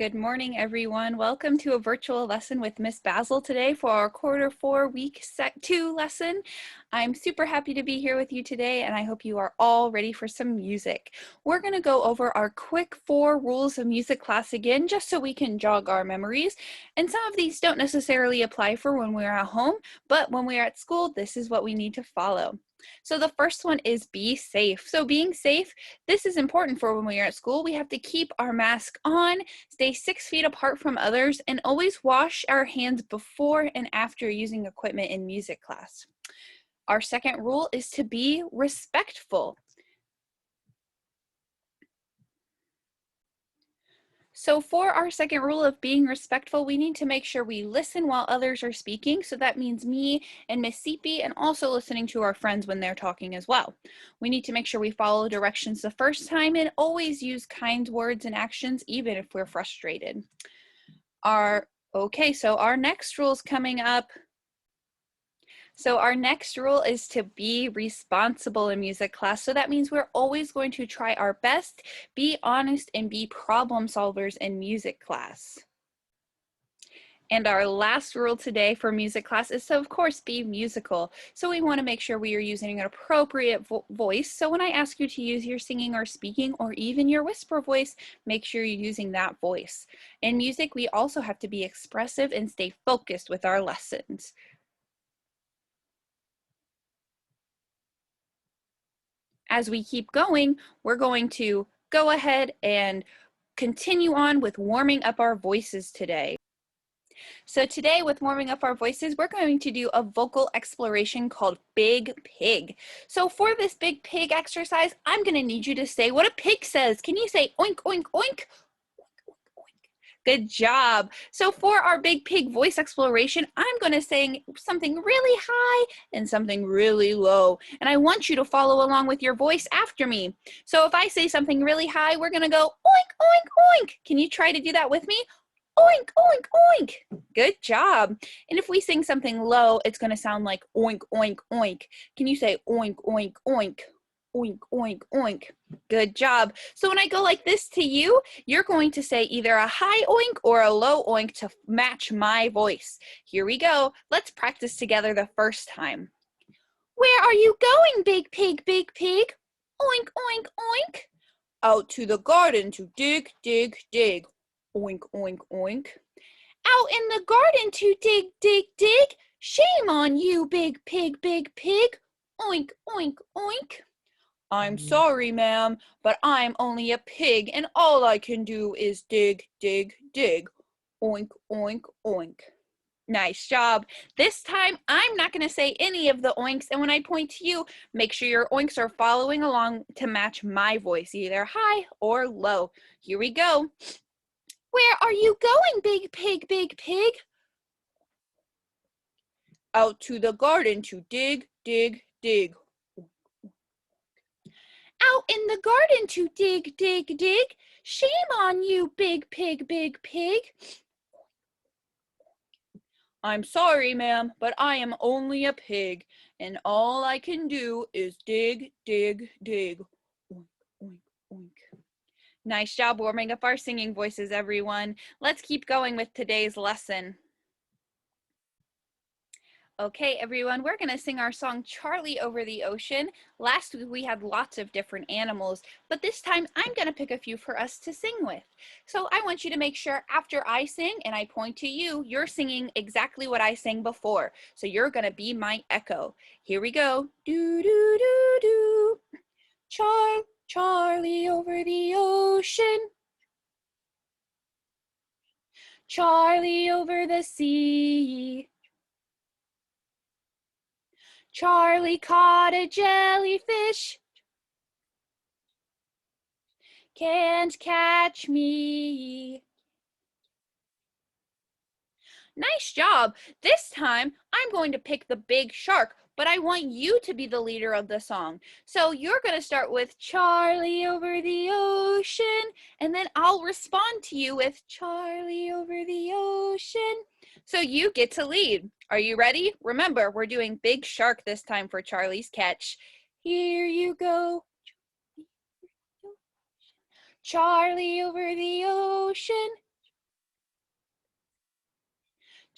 Good morning, everyone. Welcome to a virtual lesson with Miss Basil today for our Q4 week set 2 lesson. I'm super happy to be here with you today, and I hope you are all ready for some music. We're going to go over our quick 4 rules of music class again, just so we can jog our memories. And some of these don't necessarily apply for when we're at home, but when we're at school, this is what we need to follow. So the first one is be safe. So being safe, this is important for when we are at school. We have to keep our mask on, stay 6 feet apart from others, and always wash our hands before and after using equipment in music class. Our second rule is to be respectful. So for our second rule of being respectful, we need to make sure we listen while others are speaking. So that means me and Miss Seepy, and also listening to our friends when they're talking as well. We need to make sure we follow directions the first time and always use kind words and actions, even if we're frustrated. So our next rule is coming up. So our next rule is to be responsible in music class. So that means we're always going to try our best, be honest, and be problem solvers in music class. And our last rule today for music class is to, of course, be musical. So we want to make sure we are using an appropriate voice. So when I ask you to use your singing or speaking or even your whisper voice, make sure you're using that voice. In music, we also have to be expressive and stay focused with our lessons. As we keep going, we're going to go ahead and continue on with warming up our voices today. So today, with warming up our voices, we're going to do a vocal exploration called Big Pig. So for this Big Pig exercise, I'm going to need you to say what a pig says. Can you say oink, oink, oink? Good job. So for our Big Pig voice exploration, I'm going to sing something really high and something really low. And I want you to follow along with your voice after me. So if I say something really high, we're going to go oink, oink, oink. Can you try to do that with me? Oink, oink, oink. Good job. And if we sing something low, it's going to sound like oink, oink, oink. Can you say oink, oink, oink? Oink, oink, oink. Good job. So when I go like this to you, you're going to say either a high oink or a low oink to match my voice. Here we go. Let's practice together the first time. Where are you going, Big Pig, Big Pig? Oink, oink, oink. Out to the garden to dig, dig, dig. Oink, oink, oink. Out in the garden to dig, dig, dig. Shame on you, Big Pig, Big Pig. Oink, oink, oink. I'm sorry, ma'am, but I'm only a pig, and all I can do is dig, dig, dig. Oink, oink, oink. Nice job. This time, I'm not going to say any of the oinks, and when I point to you, make sure your oinks are following along to match my voice, either high or low. Here we go. Where are you going, Big Pig, Big Pig? Out to the garden to dig, dig, dig. Out in the garden to dig, dig, dig. Shame on you, Big Pig, Big Pig. I'm sorry, ma'am, but I am only a pig, and all I can do is dig, dig, dig. Oink, oink, oink. Nice job warming up our singing voices, everyone. Let's keep going with today's lesson. Okay, everyone, we're going to sing our song Charlie Over the Ocean. Last week we had lots of different animals, but this time I'm going to pick a few for us to sing with. So I want you to make sure after I sing and I point to you, you're singing exactly what I sang before. So you're going to be my echo. Here we go. Do, do, do, do. Charlie over the ocean. Charlie over the sea. Charlie caught a jellyfish. Can't catch me. Nice job. This time, I'm going to pick the big shark, but I want you to be the leader of the song. So you're going to start with Charlie over the ocean, and then I'll respond to you with Charlie over the ocean. So you get to lead. Are you ready? Remember, we're doing big shark this time for Charlie's catch. Here you go. Charlie over the ocean.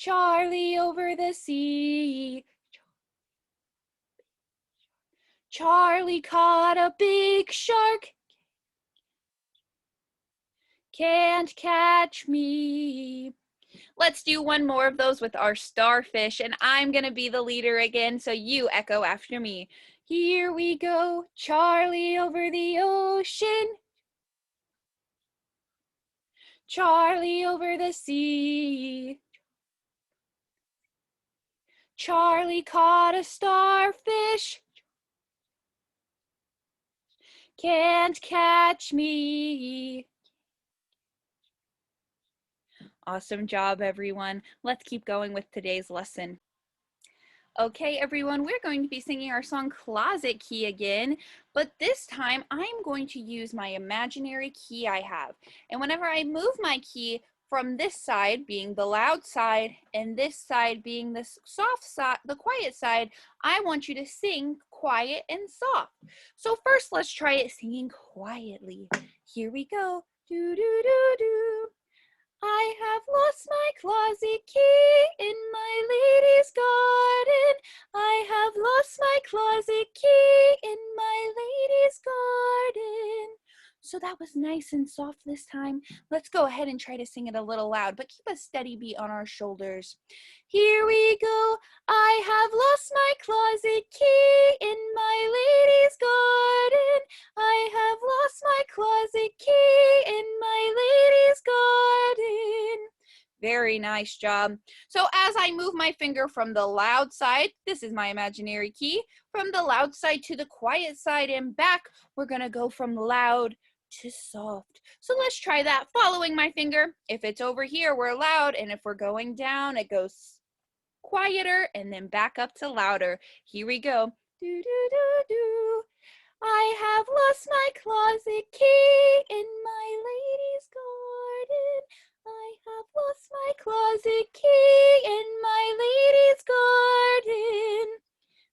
Charlie over the sea. Charlie caught a big shark. Can't catch me. Let's do one more of those with our starfish, and I'm going to be the leader again, so you echo after me. Here we go, Charlie over the ocean. Charlie over the sea. Charlie caught a starfish. Can't catch me. Awesome job, everyone. Let's keep going with today's lesson. Okay, everyone, we're going to be singing our song Closet Key again, but this time I'm going to use my imaginary key I have. And whenever I move my key from this side being the loud side and this side being the soft side, the quiet side, I want you to sing quiet and soft. So first, let's try it singing quietly. Here we go. Do, do, do, do. I have lost my closet key in my lady's garden. I have lost my closet key in my lady's garden. So that was nice and soft this time. Let's go ahead and try to sing it a little loud, but keep a steady beat on our shoulders. Here we go. I have lost my closet key in my lady's garden. I have lost my closet key in my lady's garden. Very nice job. So as I move my finger from the loud side, this is my imaginary key, from the loud side to the quiet side and back, we're gonna go from loud to soft. So let's try that following my finger. If it's over here, we're loud, and if we're going down, it goes quieter and then back up to louder. Here we go. Do, do, do, do. I have lost my closet key in my lady's garden. I have lost my closet key in my lady's garden.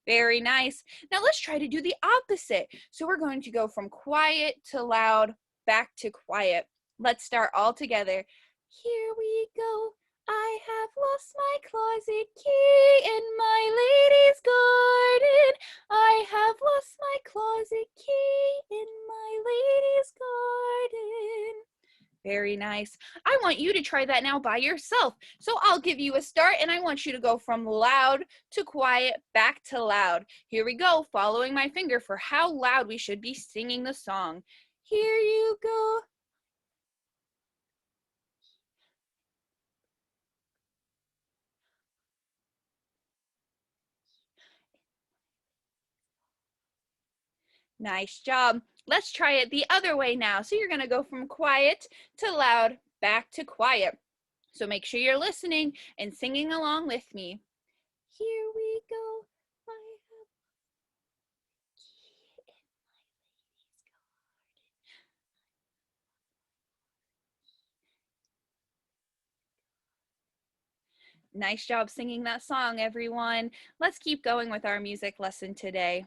Very nice. Now let's try to do the opposite. So we're going to go from quiet to loud, back to quiet. Let's start all together. Here we go. I have lost my closet key in my lady's garden. I have lost my closet key in my lady's garden. Very nice. I want you to try that now by yourself. So I'll give you a start and I want you to go from loud to quiet, back to loud. Here we go, following my finger for how loud we should be singing the song. Here you go. Nice job. Let's try it the other way now. So you're going to go from quiet to loud, back to quiet. So make sure you're listening and singing along with me. Here we go. I have key in my lady's garden. Nice job singing that song, everyone. Let's keep going with our music lesson today.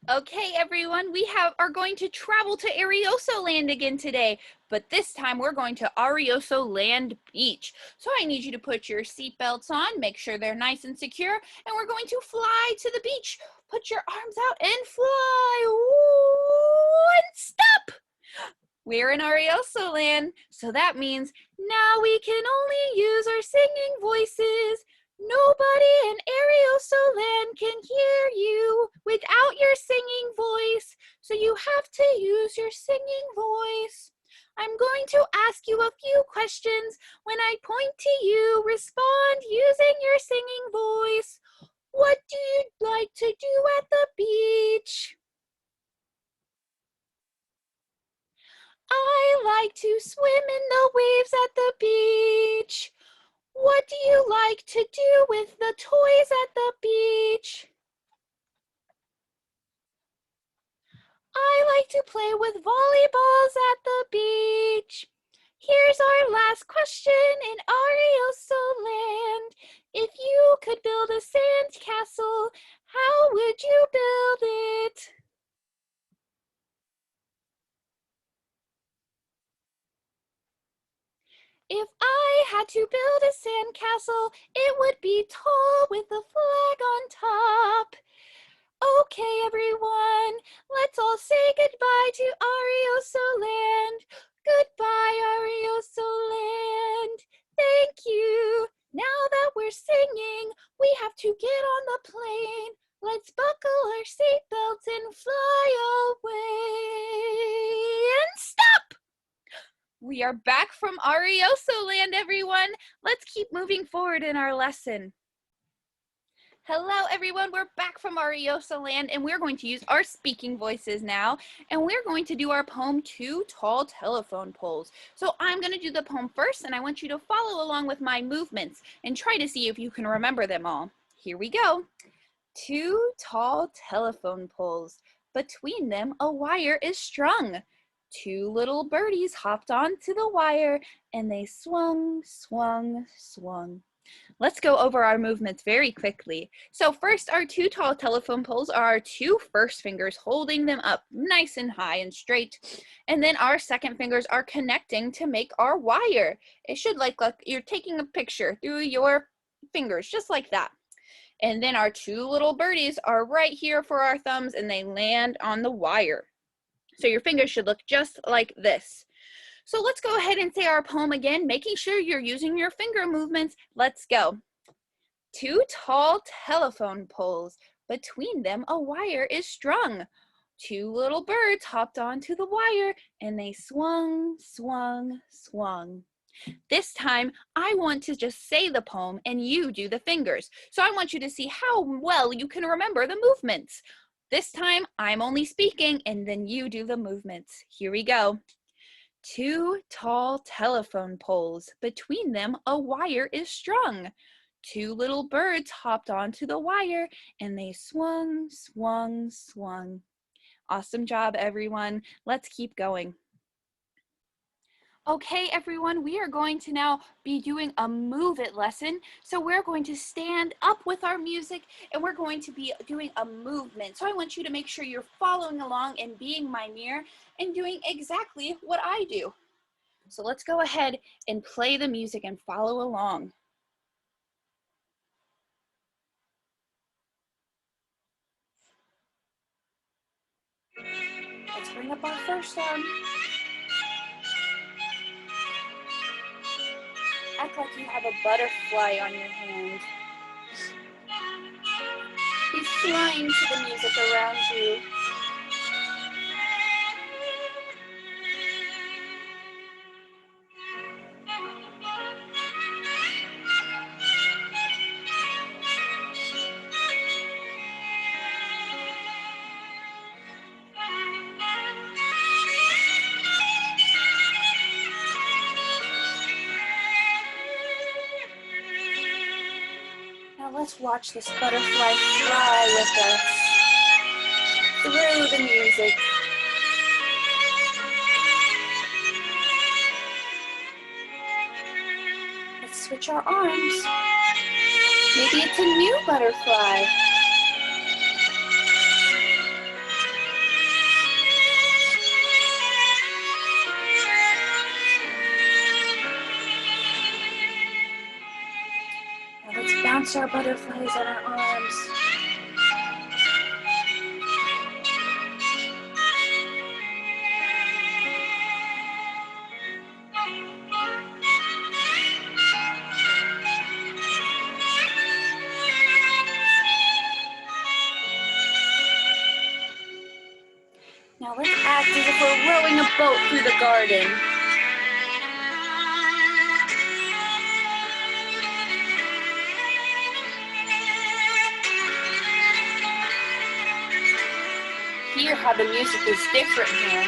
Okay, everyone, we are going to travel to Arioso Land again today, but this time we're going to Arioso Land Beach. So I need you to put your seatbelts on, make sure they're nice and secure, and we're going to fly to the beach. Put your arms out and fly. Ooh, and stop! We're in Arioso Land, so that means now we can only use our singing voices. Nobody in Arioso Land can hear you without your singing voice, so you have to use your singing voice. I'm going to ask you a few questions. When I point to you, respond using your singing voice. What do you like to do at the beach? I like to swim in the waves at the beach. What do you like to do with the toys at the beach? I like to play with volleyballs at the beach. Here's our last question in Arioso Land. If you could build a sand castle, how would you build it? If I had to build a sandcastle, it would be tall with a flag on top. Okay, everyone, let's all say goodbye to Arioso Land. Goodbye, Arioso Land. Thank you. Now that we're singing, we have to get on the plane. Let's buckle our seatbelts and fly away. And stop! We are back from Arioso Land, everyone. Let's keep moving forward in our lesson. Hello, everyone. We're back from Arioso Land, and we're going to use our speaking voices now, and we're going to do our poem, Two Tall Telephone Poles. So I'm going to do the poem first, and I want you to follow along with my movements and try to see if you can remember them all. Here we go. Two tall telephone poles. Between them, a wire is strung. Two little birdies hopped onto the wire, and they swung, swung, swung. Let's go over our movements very quickly. So first, our two tall telephone poles are our two first fingers holding them up nice and high and straight. And then our second fingers are connecting to make our wire. It should look like you're taking a picture through your fingers, just like that. And then our two little birdies are right here for our thumbs, and they land on the wire. So your fingers should look just like this. So let's go ahead and say our poem again, making sure you're using your finger movements. Let's go. Two tall telephone poles. Between them, a wire is strung. Two little birds hopped onto the wire, and they swung, swung, swung. This time, I want to just say the poem and you do the fingers. So I want you to see how well you can remember the movements. This time, I'm only speaking and then you do the movements. Here we go. Two tall telephone poles. Between them, a wire is strung. Two little birds hopped onto the wire and they swung, swung, swung. Awesome job, everyone. Let's keep going. Okay, everyone, we are going to now be doing a move it lesson. So we're going to stand up with our music and we're going to be doing a movement. So I want you to make sure you're following along and being my mirror and doing exactly what I do. So let's go ahead and play the music and follow along. Let's bring up our first arm. Act like you have a butterfly on your hand. Be flying to the music around you. Now let's watch this butterfly fly with us through the music. Let's switch our arms. Maybe it's a new butterfly. Now let's bounce our butterflies on our arms. Now let's act as if we're rowing a boat through the garden. Hear how the music is different here.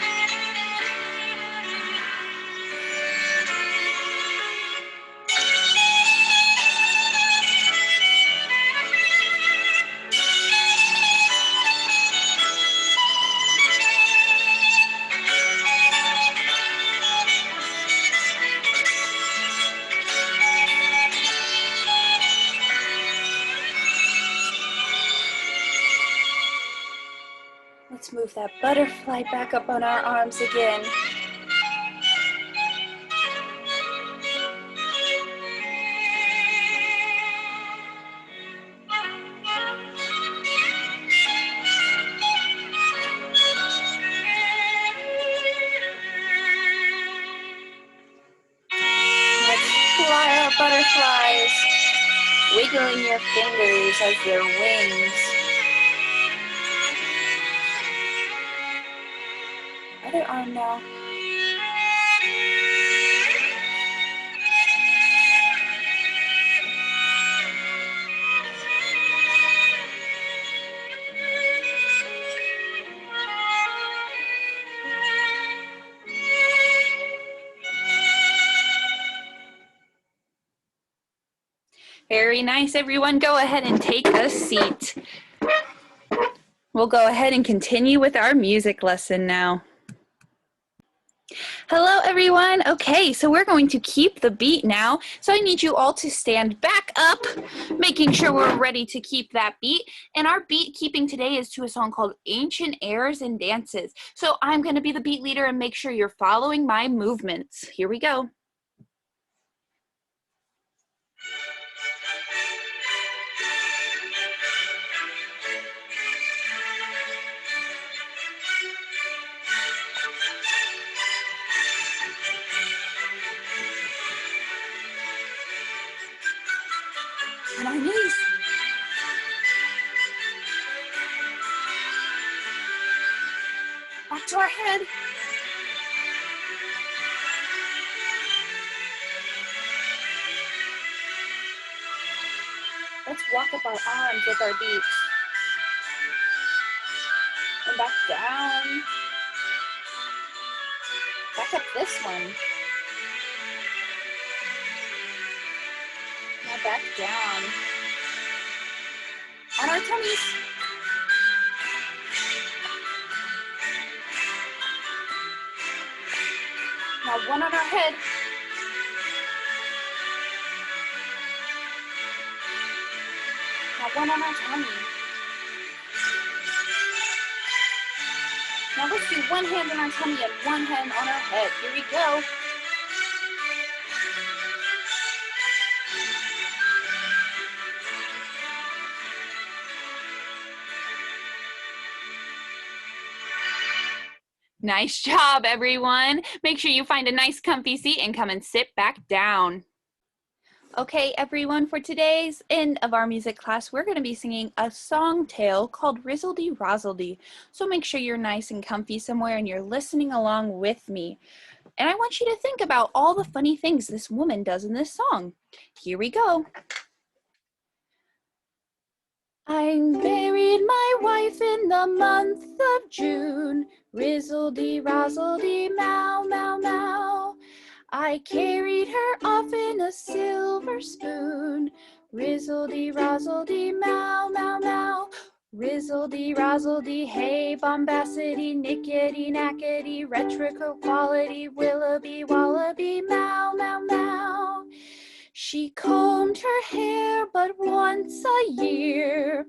Let's move that butterfly back up on our arms again. fly our butterflies, wiggling your fingers as their wings. Other arm now. Very nice, everyone. Go ahead and take a seat. We'll go ahead and continue with our music lesson now. Hello, everyone. Okay, so we're going to keep the beat now. So I need you all to stand back up, making sure we're ready to keep that beat. And our beat keeping today is to a song called Ancient Airs and Dances. So I'm going to be the beat leader and make sure you're following my movements. Here we go. On our knees. Back to our head. Let's walk up our arms with our beat. And back down. Back up this one. Now back down. On our tummies. Now one on our head. Now one on our tummy. Now let's do one hand on our tummy and one hand on our head. Here we go. Nice job, everyone. Make sure you find a nice comfy seat and come and sit back down. Okay, everyone, for today's end of our music class, we're going to be singing a song tale called Rizzledy Rozzledy. So make sure you're nice and comfy somewhere and you're listening along with me. And I want you to think about all the funny things this woman does in this song. Here we go. I married my wife in the month of June. Rizzledy, rozzledy, mow, mow, mow. I carried her off in a silver spoon. Rizzledy, rozzledy, mow, mow, mow. Rizzledy, rozzledy, hey, bombacity, nickety, knackety, retrical quality, willaby, wallaby, mow, mow, mow. She combed her hair but once a year.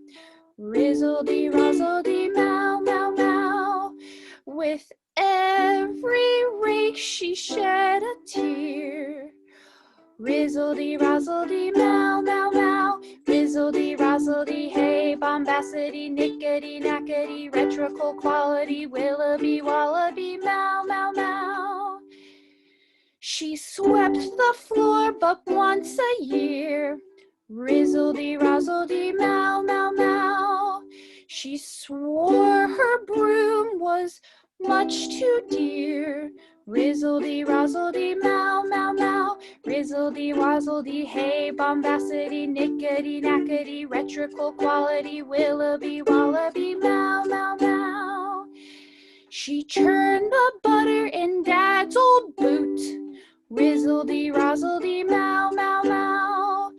Rizzledy, rozzledy, mow, mow, mow. With every rake she shed a tear. Rizzledy, rozzledy, mow, mow, mow. Rizzledy, rozzledy, hey, bombacity, nickety, knackety, retrical quality, willaby, wallaby, mow, mow, mow. She swept the floor but once a year. Rizzledy, rozzledy, mow, mow, mow. She swore her broom was much too dear. Rizzledy, rozzledy, mow, mow, mow. Rizzledy, wozzledy, hey, bombacity, nickety, knackety, retrical quality, willaby, wallaby, mow, mow, mow. She churned the butter in Dad's old boot. Rizzledy, rozzledy, mow, mow, mow.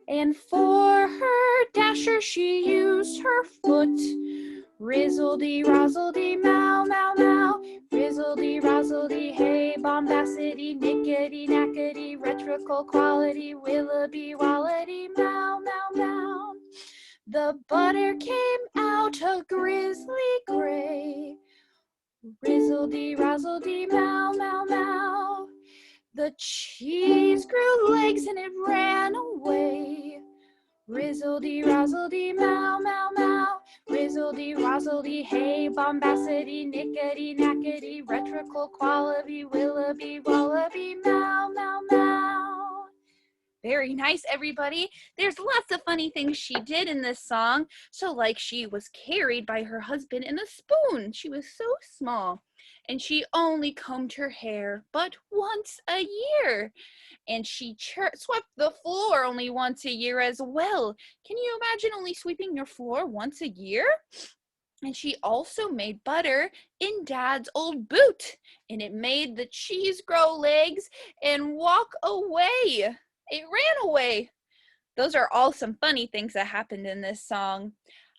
And for her dasher she used her foot. Rizzledy, rozzledy, mow, mow, mow. Rizzledy, rozzledy, hey, bombacity, nickety, knackety, retrical quality, willaby, wallity, mow, mow, mow. The butter came out a grizzly gray. Rizzledy, rozzledy, mow, mow, mow. The cheese grew legs and it ran away. Rizzledy-razzledy, mow, mow, mow. Rizzledy-razzledy, hey, bombacity, nickety, knackety, retrical, quality, willaby, wallaby, mow, mow, mow. Very nice, everybody. There's lots of funny things she did in this song. So like she was carried by her husband in a spoon. She was so small. And she only combed her hair but once a year. And she swept the floor only once a year as well. Can you imagine only sweeping your floor once a year? And she also made butter in Dad's old boot. And it made the cheese grow legs and walk away. It ran away. Those are all some funny things that happened in this song.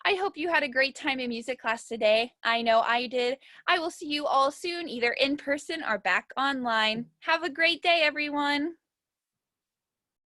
I hope you had a great time in music class today. I know I did. I will see you all soon, either in person or back online. Have a great day, everyone.